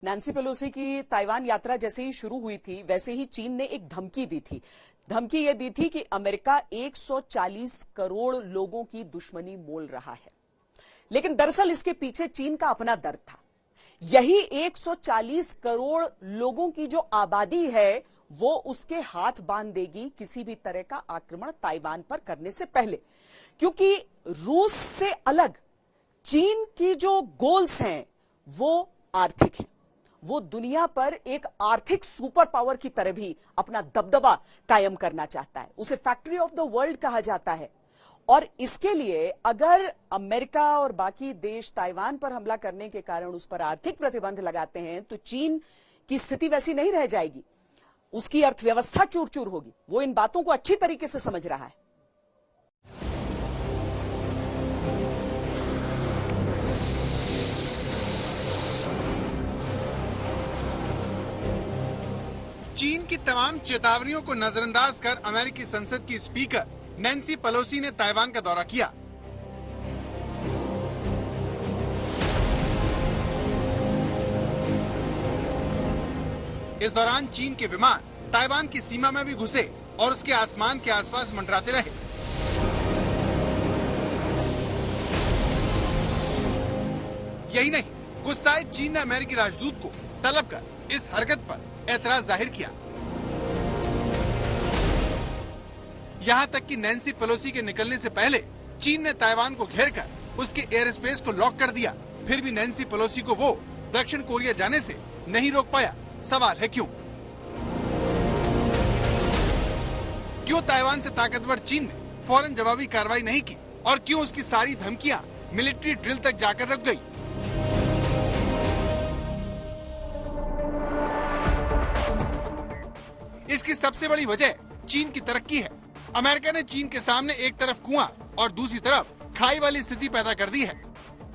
Nancy Pelosi की Taiwan यात्रा जैसे ही शुरू हुई थी, वैसे ही चीन ने एक धमकी दी थी। धमकी यह दी थी कि अमेरिका 140 करोड़ लोगों की दुश्मनी मोल रहा है। लेकिन दरअसल इसके पीछे चीन का अपना दर्द था। यही 140 करोड़ लोगों की जो आबादी है, वो उसके हाथ बांध देगी किसी भी तरह का आक्रमण ताइवान पर करने से पहले। क्योंकि रूस से अलग चीन की जो गोल्स हैं, वो आर्थिक हैं। वो दुनिया पर एक आर्थिक सुपर पावर की तरह भी अपना दबदबा कायम करना चाहता है। उसे फैक्ट्री ऑफ द वर्ल्ड कहा जाता है। और इसके लिए अगर अमेरिका और बाकी देश ताइवान पर हमला करने के कारण उस पर आर्थिक प्रतिबंध लगाते हैं, तो चीन की स्थिति वैसी नहीं रह जाएगी, उसकी अर्थव्यवस्था चूर चूर होगी। वो इन बातों को अच्छी तरीके से समझ रहा है। चीन की तमाम चेतावनियों को नजरअंदाज कर अमेरिकी संसद की स्पीकर नैन्सी पेलोसी ने ताइवान का दौरा किया। इस दौरान चीन के विमान ताइवान की सीमा में भी घुसे और उसके आसमान के आसपास मंडराते रहे। यही नहीं, गुस्साए चीन ने अमेरिकी राजदूत को तलब कर इस हरकत पर एतराज जाहिर किया। यहाँ तक कि नैन्सी पेलोसी के निकलने से पहले चीन ने ताइवान को घेरकर उसके एयर स्पेस को लॉक कर दिया। फिर भी नैन्सी पेलोसी को वो दक्षिण कोरिया जाने से नहीं रोक पाया। सवाल है क्यों? क्यों ताइवान से ताकतवर चीन ने फौरन जवाबी कार्रवाई नहीं की और क्यों उसकी सारी धमकियां मिलिट्री ड्रिल तक जाकर रुक गई? इसकी सबसे बड़ी वजह चीन की तरक्की है। अमेरिका ने चीन के सामने एक तरफ कुआं और दूसरी तरफ खाई वाली स्थिति पैदा कर दी है।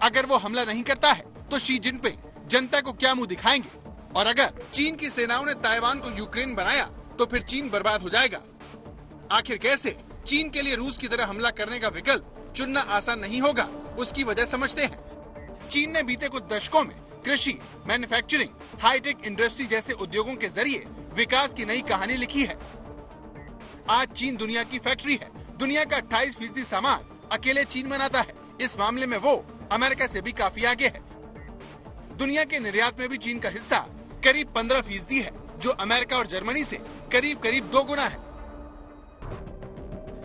अगर वो हमला नहीं करता है तो शी जिनपिंग जनता को क्या मुंह दिखाएंगे? और अगर चीन की सेनाओं ने ताइवान को यूक्रेन बनाया तो फिर चीन बर्बाद हो जाएगा। आखिर कैसे? चीन के लिए रूस की तरह हमला करने का विकल्प चुनना आसान नहीं होगा। उसकी वजह समझते हैं। चीन ने बीते कुछ दशकों में कृषि, मैन्युफैक्चरिंग, हाईटेक इंडस्ट्री जैसे उद्योगों के जरिए विकास की नई कहानी लिखी है। आज चीन दुनिया की फैक्ट्री है। दुनिया का 28% सामान अकेले चीन बनाता है। इस मामले में वो अमेरिका से भी काफी आगे है। दुनिया के निर्यात में भी चीन का हिस्सा करीब 15% है, जो अमेरिका और जर्मनी से करीब करीब 2 गुना है।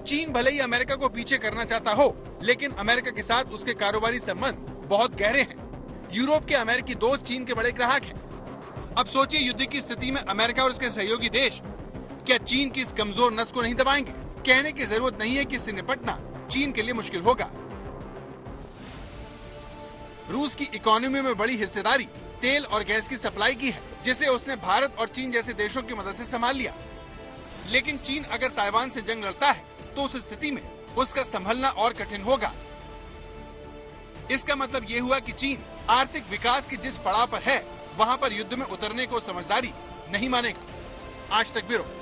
चीन भले ही अमेरिका को पीछे करना चाहता हो, लेकिन अमेरिका के साथ उसके कारोबारी संबंध बहुत गहरे हैं। यूरोप के अमेरिकी दोस्त चीन के बड़े ग्राहक हैं। अब सोचिए, युद्ध की स्थिति में अमेरिका और उसके सहयोगी देश क्या चीन की इस कमजोर नस को नहीं दबाएंगे? कहने की जरूरत नहीं है कि इससे निपटना चीन के लिए मुश्किल होगा। रूस की इकोनॉमी में बड़ी हिस्सेदारी तेल और गैस की सप्लाई की है, जिसे उसने भारत और चीन जैसे देशों की मदद से संभाल लिया। लेकिन चीन अगर ताइवान से जंग लड़ता है तो उस स्थिति में उसका संभलना और कठिन होगा। इसका मतलब ये हुआ कि चीन आर्थिक विकास की जिस पड़ाव पर है, वहाँ पर युद्ध में उतरने को समझदारी नहीं मानेगा। आज तक ब्यूरो।